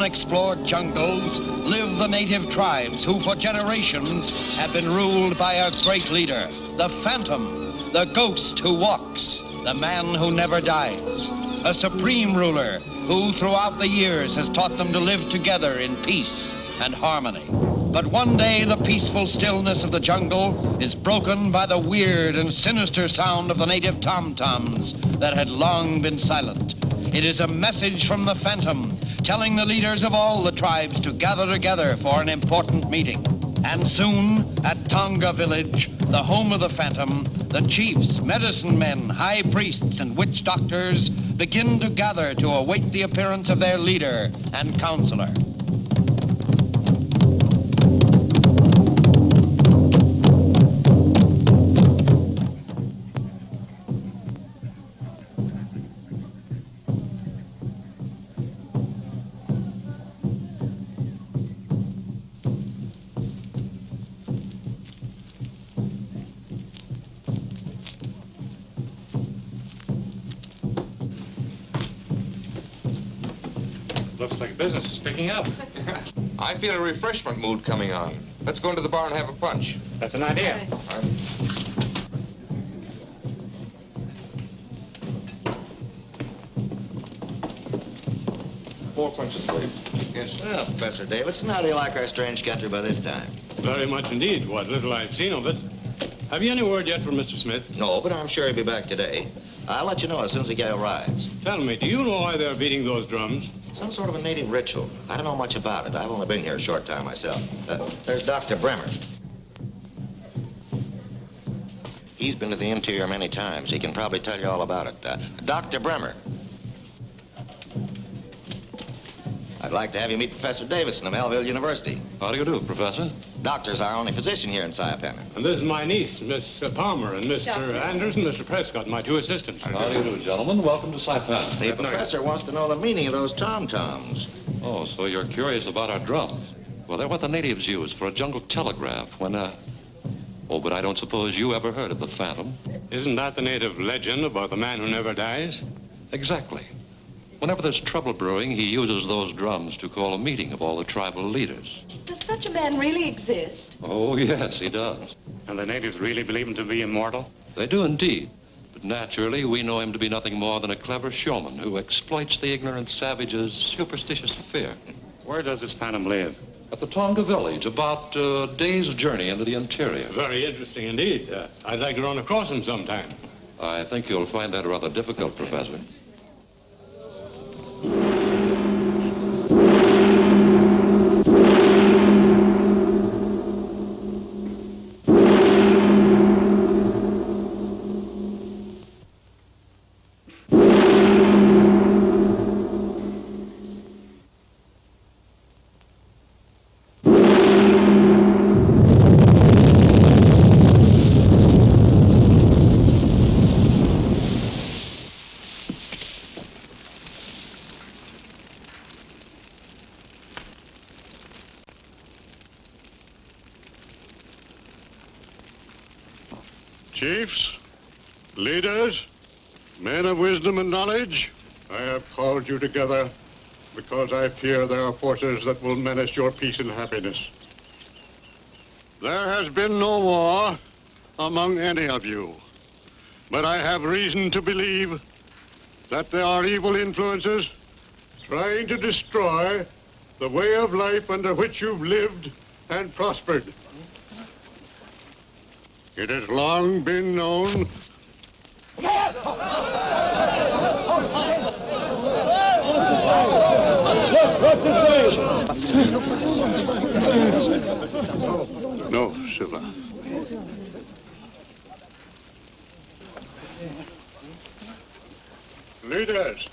unexplored jungles live the native tribes who for generations have been ruled by a great leader, the Phantom, the ghost who walks, the man who never dies, a supreme ruler who throughout the years has taught them to live together in peace and harmony. But one day the peaceful stillness of the jungle is broken by the weird and sinister sound of the native tom-toms that had long been silent. It is a message from the Phantom telling the leaders of all the tribes to gather together for an important meeting. And soon, at Tonga village, the home of the Phantom, the chiefs, medicine men, high priests, and witch doctors begin to gather to await the appearance of their leader and counselor. Looks like business is picking up. I feel a refreshment mood coming on. Let's go into the bar and have a punch. That's an idea. All right. 4 punches, please. Yes. Well, Professor Davidson, how do you like our strange country by this time? Very much indeed. What little I've seen of it. Have you any word yet from Mr. Smith? No, but I'm sure he'll be back today. I'll let you know as soon as the guy arrives. Tell me, do you know why they're beating those drums? Some sort of a native ritual. I don't know much about it. I've only been here a short time myself. There's Dr. Bremer. He's been to the interior many times. He can probably tell you all about it. Dr. Bremer. I'd like to have you meet Professor Davidson of Melville University. How do you do, Professor? Doctor's our only physician here in ThePhantom. And this is my niece, Miss Palmer, and Mr. Anderson, Mr. Prescott, my two assistants. How do you do, gentlemen? Welcome to ThePhantom. The professor wants to know the meaning of those tom-toms. Oh, so you're curious about our drums? Well, they're what the natives use for a jungle telegraph when, Oh, but I don't suppose you ever heard of the Phantom. Isn't that the native legend about the man who never dies? Exactly. Whenever there's trouble brewing, he uses those drums to call a meeting of all the tribal leaders. Does such a man really exist? Oh, yes, he does. And the natives really believe him to be immortal? They do indeed. But naturally, we know him to be nothing more than a clever showman who exploits the ignorant savage's superstitious fear. Where does this Phantom live? At the Tonga village, about a day's journey into the interior. Very interesting indeed. I'd like to run across him sometime. I think you'll find that rather difficult, Professor. Chiefs, leaders, men of wisdom and knowledge, I have called you together because I fear there are forces that will menace your peace and happiness. There has been no war among any of you, but I have reason to believe that there are evil influences trying to destroy the way of life under which you've lived and prospered. It has long been known No, Silva. Leaders,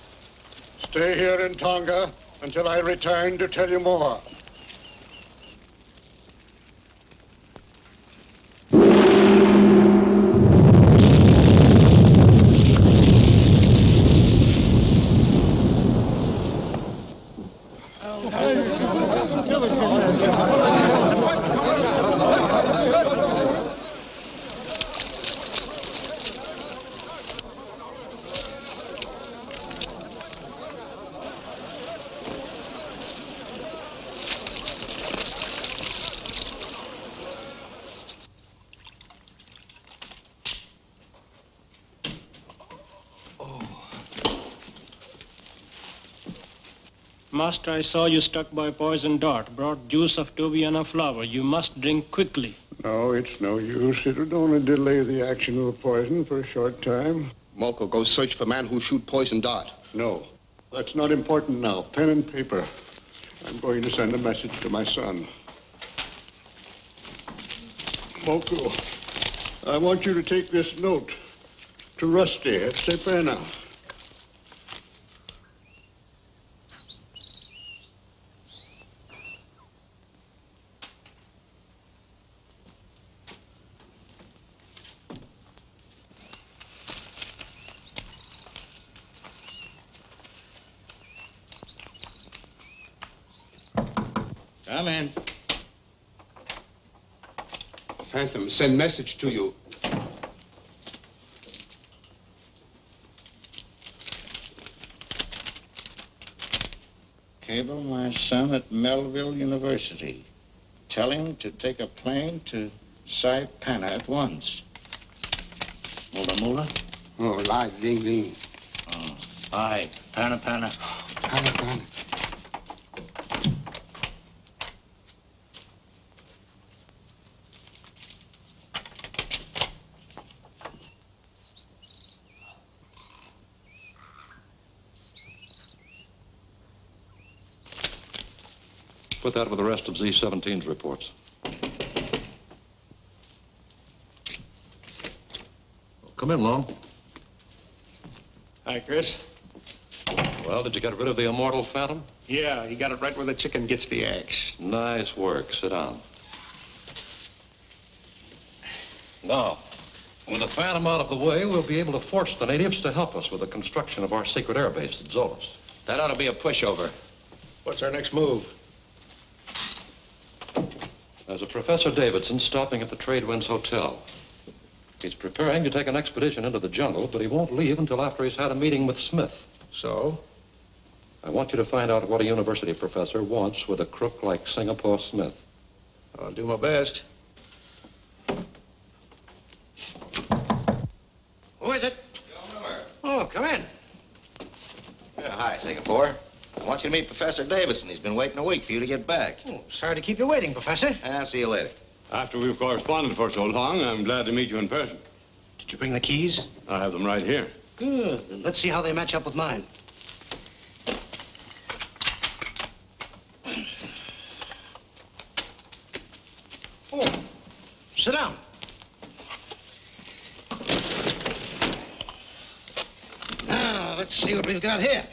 stay here in Tonga until I return to tell you more. Master, I saw you struck by poison dart. Brought juice of Tobiana flower. You must drink quickly. No, it's no use. It would only delay the action of the poison for a short time. Moko, go search for man who shoot poison dart. No, that's not important now. Pen and paper. I'm going to send a message to my son. Moko, I want you to take this note to Rusty at Sepena. Come in. Phantom, send message to you. Cable my son at Melville University. Tell him to take a plane to Saipana at once. Mula Mula? Oh, live, ding, ding. Oh, aye, Pana Pana. Pana, pana. Put that with the rest of Z-17's reports. Come in, Long. Hi, Chris. Well, did you get rid of the immortal Phantom? Yeah, you got it right where the chicken gets the eggs. Nice work. Sit down. Now, with the Phantom out of the way, we'll be able to force the natives to help us with the construction of our secret air base at Zolas. That ought to be a pushover. What's our next move? There's a Professor Davidson stopping at the Tradewinds Hotel. He's preparing to take an expedition into the jungle, but he won't leave until after he's had a meeting with Smith. So? I want you to find out what a university professor wants with a crook like Singapore Smith. I'll do my best. Who is it? Oh, come in. Yeah, hi, Singapore. I want you to meet Professor Davidson. He's been waiting a week for you to get back. Oh, sorry to keep you waiting, Professor. I'll see you later. After we've corresponded for so long, I'm glad to meet you in person. Did you bring the keys? I have them right here. Good. Let's see how they match up with mine. Oh, sit down. Now, let's see what we've got here.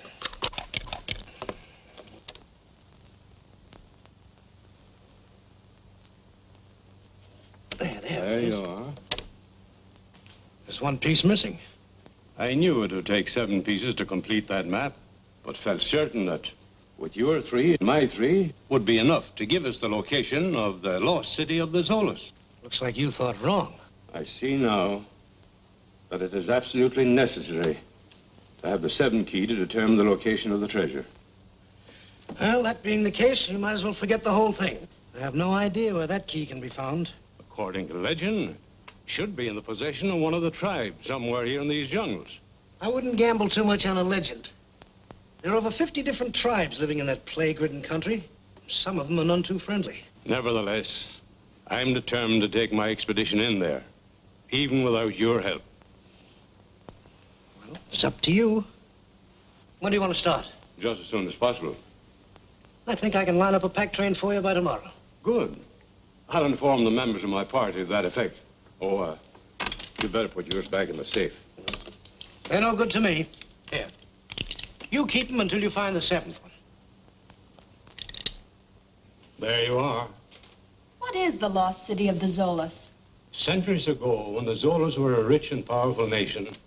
There you are. There's one piece missing. I knew it would take 7 pieces to complete that map, but felt certain that with your 3 and my 3 would be enough to give us the location of the lost city of the Zolas. Looks like you thought wrong. I see now that it is absolutely necessary to have the 7 key to determine the location of the treasure. Well, that being the case, you might as well forget the whole thing. I have no idea where that key can be found. According to legend, it should be in the possession of one of the tribes somewhere here in these jungles. I wouldn't gamble too much on a legend. There are over 50 different tribes living in that plague-ridden country. Some of them are none too friendly. Nevertheless, I'm determined to take my expedition in there, even without your help. Well, it's up to you. When do you want to start? Just as soon as possible. I think I can line up a pack train for you by tomorrow. Good. I'll inform the members of my party to that effect. Oh, you'd better put yours back in the safe. They're no good to me. Here. You keep them until you find the 7th one. There you are. What is the lost city of the Zolas? Centuries ago, when the Zolas were a rich and powerful nation,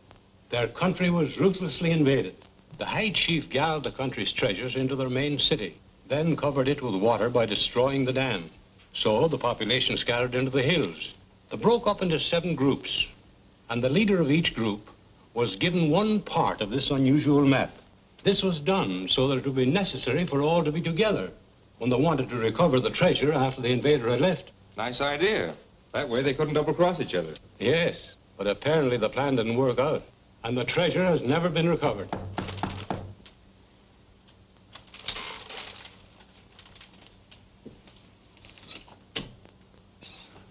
their country was ruthlessly invaded. The High Chief gathered the country's treasures into their main city, then covered it with water by destroying the dam. So the population scattered into the hills. They broke up into 7 groups, and the leader of each group was given one part of this unusual map. This was done so that it would be necessary for all to be together when they wanted to recover the treasure after the invader had left. Nice idea. That way they couldn't double-cross each other. Yes, but apparently the plan didn't work out, and the treasure has never been recovered.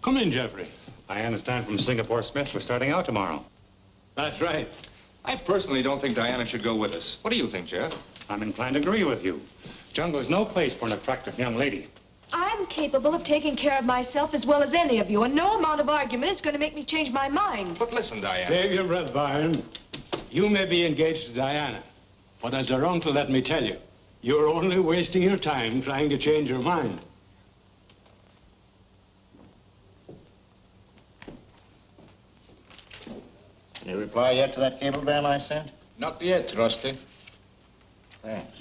Come in, Jeffrey. I understand from Singapore Smith we're starting out tomorrow. That's right. I personally don't think Diana should go with us. What do you think, Jeff? I'm inclined to agree with you. Jungle is no place for an attractive young lady. I'm capable of taking care of myself as well as any of you, and no amount of argument is going to make me change my mind. But listen, Diana. Save your breath, Byron. You may be engaged to Diana, but as her uncle, let me tell you, you're only wasting your time trying to change your mind. Any reply yet to that cablegram I sent? Not yet, Rusty. Thanks.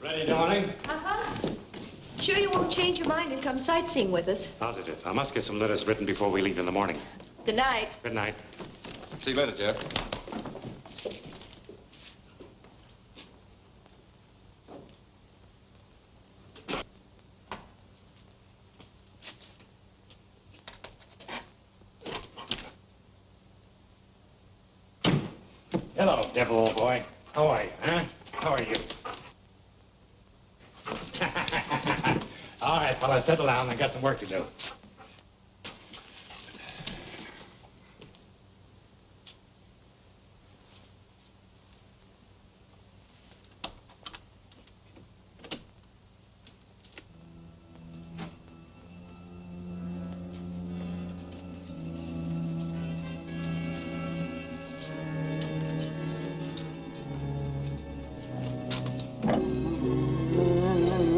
Ready, darling? Uh-huh. Sure you won't change your mind and come sightseeing with us? Positive. I must get some letters written before we leave in the morning. Good night. Good night. See you later, Jeff. Hello, devil, old boy. How are you, huh? How are you? All right, fella, settle down. I got some work to do.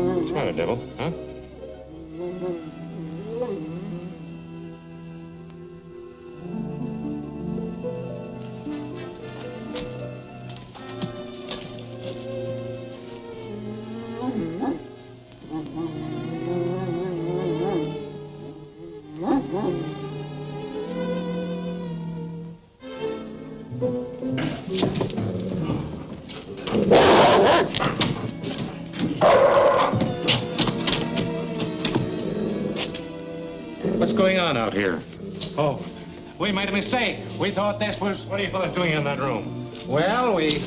What's the matter, devil, huh? What's going on out here? Oh, we made a mistake. We thought this was... What are you fellas doing in that room? Well, we...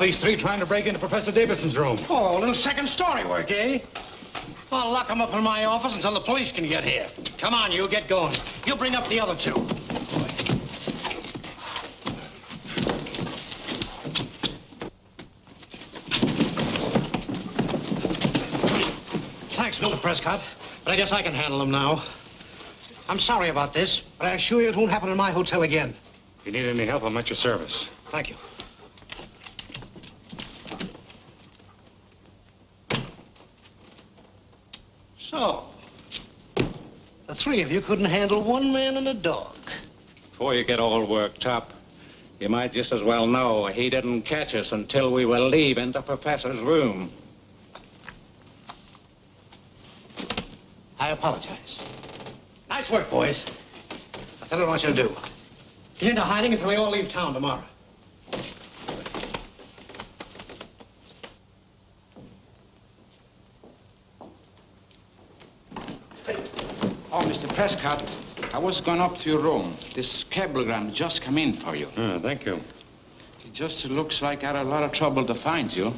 These three trying to break into Professor Davidson's room. Oh, a little second story work, eh? I'll lock them up in my office until the police can get here. Come on, you, get going. You bring up the other two. Thanks, Mr. Prescott, but I guess I can handle them now. I'm sorry about this, but I assure you it won't happen in my hotel again. If you need any help, I'm at your service. Thank you. So, the three of you couldn't handle one man and a dog. Before you get all worked up, you might just as well know he didn't catch us until we were leaving the professor's room. I apologize. Nice work, boys. That's what I want you to do. Get into hiding until they all leave town tomorrow. Oh, Mr. Prescott, I was going up to your room. This cablegram just come in for you. Thank you. It just looks like I had a lot of trouble to find you.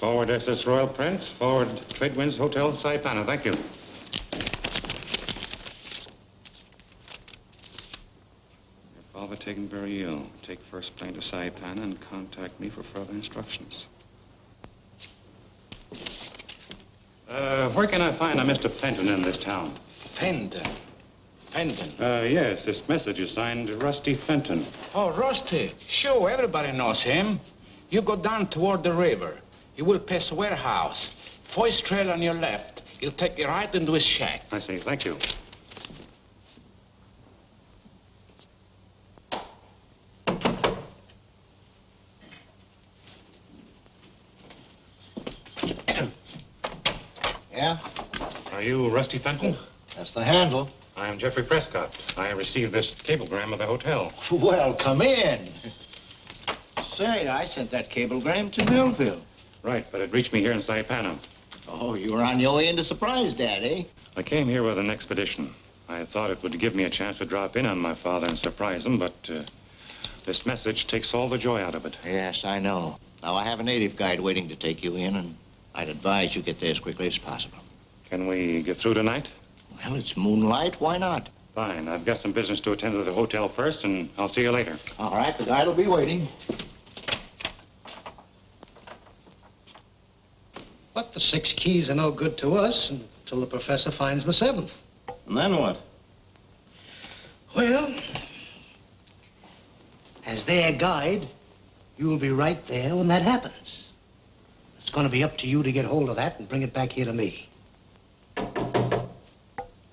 Forward SS Royal Prince. Forward Tradewinds Hotel, Saipan. Thank you. taken very ill. Take first plane to Saipan and contact me for further instructions. Where can I find a Mr. Fenton in this town? Fenton. Fenton. Yes, this message is signed Rusty Fenton. Oh, Rusty. Sure, everybody knows him. You go down toward the river. You will pass a warehouse. First trail on your left. He'll take you right into his shack. I see. Thank you. Yeah? Are you Rusty Fenton? That's the handle. I am Jeffrey Prescott. I received this cablegram of the hotel. Well, come in. Say, I sent that cablegram to Melville. Right, but it reached me here in Saipan. Oh, you were on your way into Surprise, Dad, eh? I came here with an expedition. I thought it would give me a chance to drop in on my father and surprise him, but this message takes all the joy out of it. Yes, I know. Now, I have a native guide waiting to take you in, and I'd advise you get there as quickly as possible. Can we get through tonight? Well, it's moonlight. Why not? Fine. I've got some business to attend to the hotel first, and I'll see you later. All right, the guide will be waiting. But the 6 keys are no good to us until the professor finds the 7th. And then what? Well, as their guide, you'll be right there when that happens. It's going to be up to you to get hold of that and bring it back here to me.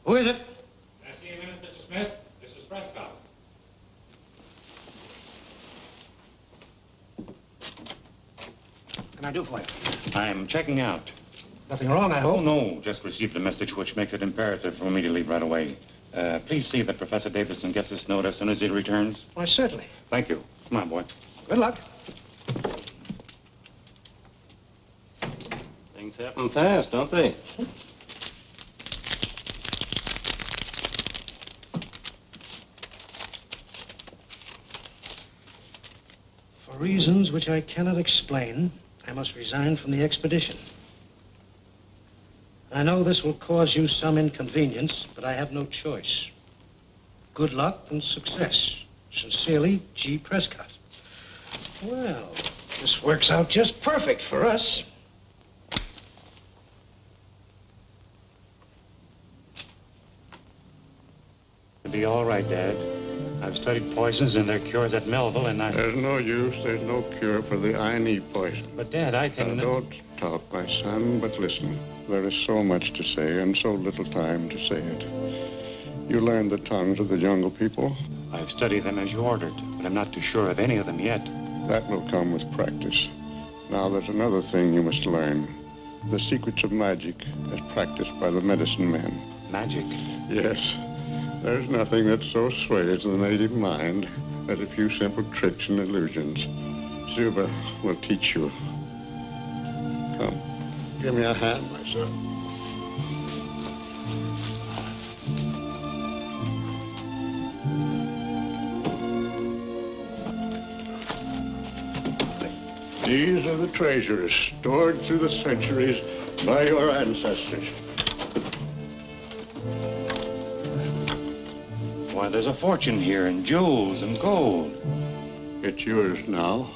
Who is it? Can I see you a minute, Mr. Smith? This is Prescott. What can I do for you? I'm checking out. Nothing wrong, I Oh, hope? no. Just received a message which makes it imperative for me to leave right away. Please see that Professor Davison gets this note as soon as he returns. Why, certainly. Thank you. Come on, boy. Good luck. Things happen fast, don't they? For reasons which I cannot explain, I must resign from the expedition. I know this will cause you some inconvenience, but I have no choice. Good luck and success. Sincerely, G. Prescott. Well, this works out just perfect for us. It'll be all right, Dad. I've studied poisons and their cures at Melville, and I... There's no use. There's no cure for the INE poison. But, Dad, I think... Now, don't talk, my son, but listen. There is so much to say and so little time to say it. You learned the tongues of the jungle people? I've studied them as you ordered, but I'm not too sure of any of them yet. That will come with practice. Now, there's another thing you must learn. The secrets of magic as practiced by the medicine men. Magic? Yes. There's nothing that so sways the native mind as a few simple tricks and illusions. Zuba will teach you. Come, give me a hand, my son. These are the treasures stored through the centuries by your ancestors. Why, there's a fortune here in jewels and gold. It's yours now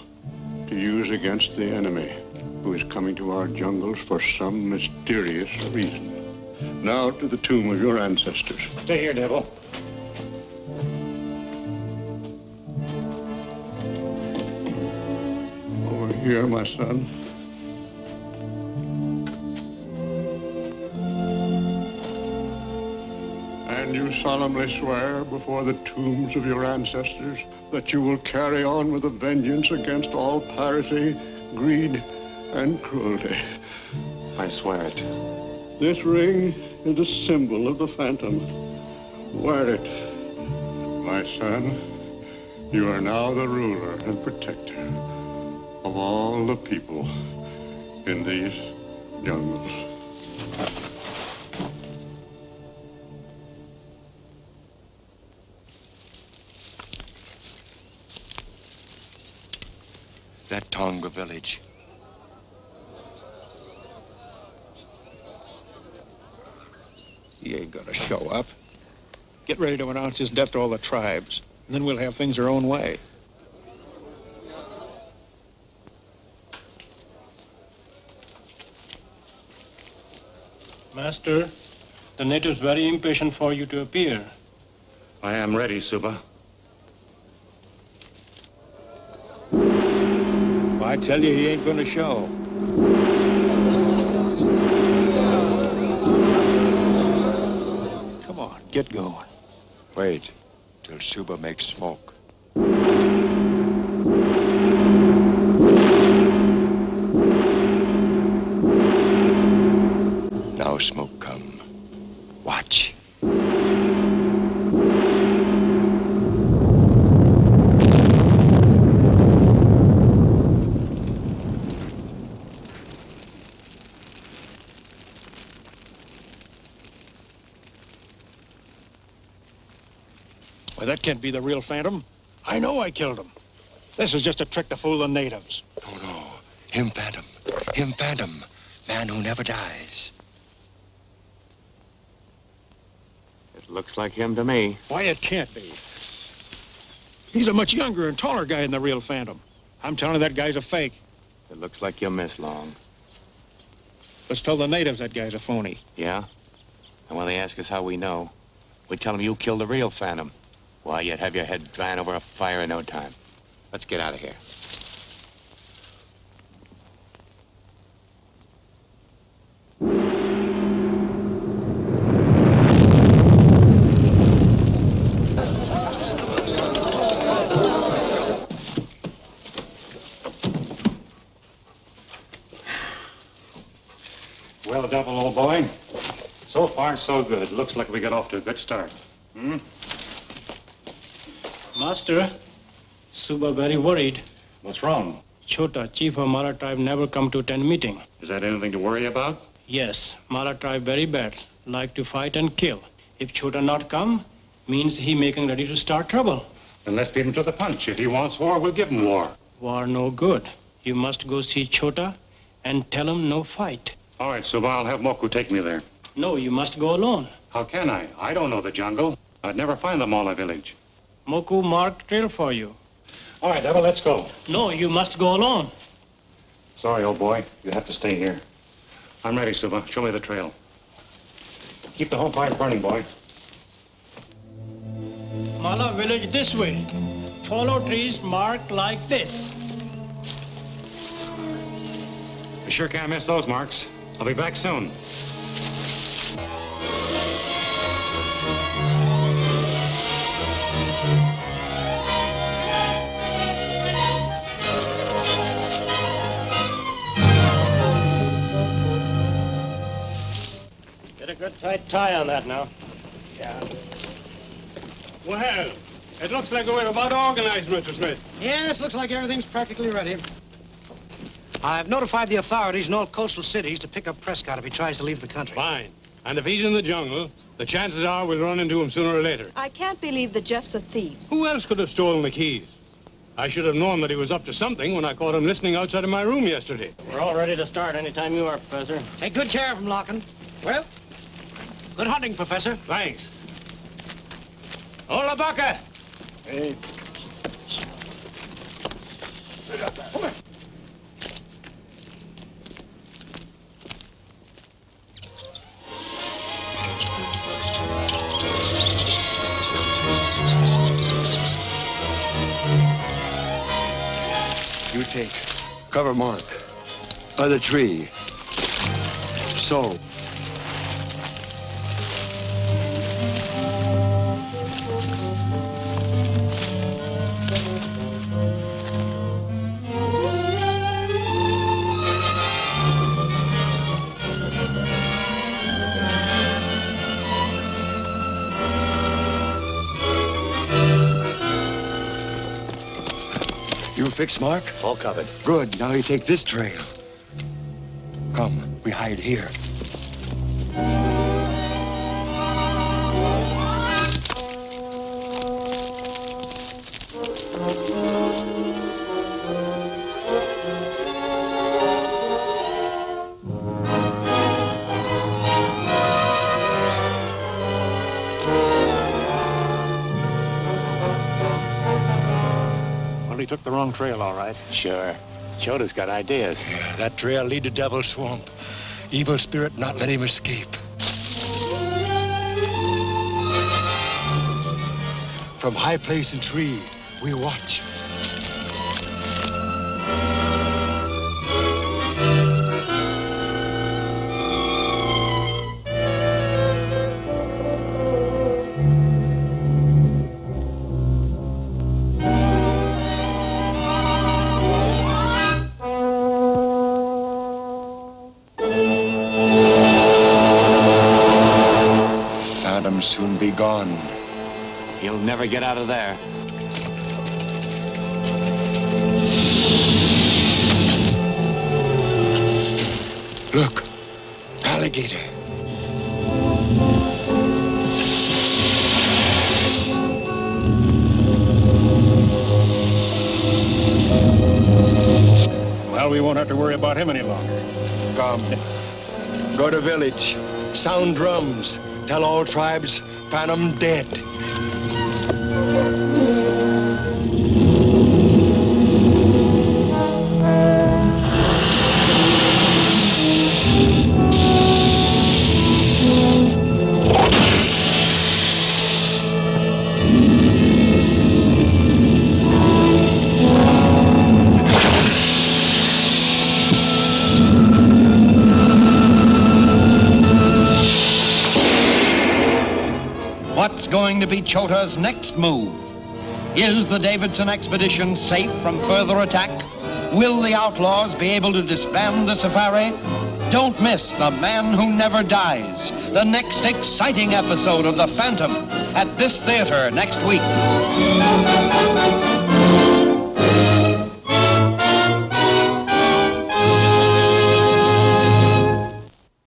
to use against the enemy who is coming to our jungles for some mysterious reason. Now to the tomb of your ancestors. Stay here, Devil. Over here, my son. And you solemnly swear before the tombs of your ancestors that you will carry on with a vengeance against all piracy, greed, and cruelty. I swear it. This ring is a symbol of the Phantom. Wear it. My son, you are now the ruler and protector of all the people in these jungles. That Tonga village. He ain't gonna show up. Get ready to announce his death to all the tribes. and then we'll have things our own way. Master, the natives very impatient for you to appear. I am ready, Suba. I tell you, he ain't going to show. Come on, get going. Wait till Suba makes smoke. Now smoke come. Watch. Why, that can't be the real Phantom. I know I killed him. This is just a trick to fool the natives. No. Him Phantom. Him Phantom. Man who never dies. It looks like him to me. Why, it can't be. He's a much younger and taller guy than the real Phantom. I'm telling you, that guy's a fake. It looks like you missed, Long. Let's tell the natives that guy's a phony. Yeah? And when they ask us how we know, we tell them you killed the real Phantom. Why, you'd have your head drying over a fire in no time. Let's get out of here. Well, Double, old boy. So far, so good. Looks like we got off to a good start. Hmm? Master, Suba very worried. What's wrong? Chota, chief of Mara tribe, never come to attend meeting. Is that anything to worry about? Yes, Mara tribe very bad. Like to fight and kill. If Chota not come, means he making ready to start trouble. Then let's beat him to the punch. If he wants war, we'll give him war. War no good. You must go see Chota and tell him no fight. All right, Suba, I'll have Moku take me there. No, you must go alone. How can I? I don't know the jungle. I'd never find the Mala village. Moku marked trail for you. All right, Devil, let's go. No, you must go alone. Sorry, old boy. You have to stay here. I'm ready, Suba. Show me the trail. Keep the home fire burning, boy. Mala village this way. Follow trees marked like this. You sure can't miss those marks. I'll be back soon. Get a good tight tie on that now. Yeah. Well, it looks like we're about organized, Mr. Smith. Yes, looks like everything's practically ready. I've notified the authorities in all coastal cities to pick up Prescott if he tries to leave the country. Fine. And if he's in the jungle, the chances are we'll run into him sooner or later. I can't believe that Jeff's a thief. Who else could have stolen the keys? I should have known that he was up to something when I caught him listening outside of my room yesterday. We're all ready to start anytime you are, Professor. Take good care of him, Larkin. Well, good hunting, Professor. Thanks. Hola, Baca! Hey. Come here. You take cover mark by the tree. So. You fixed, Mark? All covered. Good. Now you take this trail. Come, we hide here. we took the wrong trail, all right. Sure. Chota's got ideas. Yeah, that trail lead to Devil's Swamp. Evil spirit not let him escape. From high place and tree, we watch. Phantom soon be gone. He'll never get out of there. Look, alligator. Well, we won't have to worry about him any longer. Come. Go to village. Sound drums. Tell all tribes Phantom dead. What's going to be Chota's next move? Is the Davidson expedition safe from further attack? Will the outlaws be able to disband the safari? Don't miss The Man Who Never Dies, the next exciting episode of The Phantom, at this theater next week.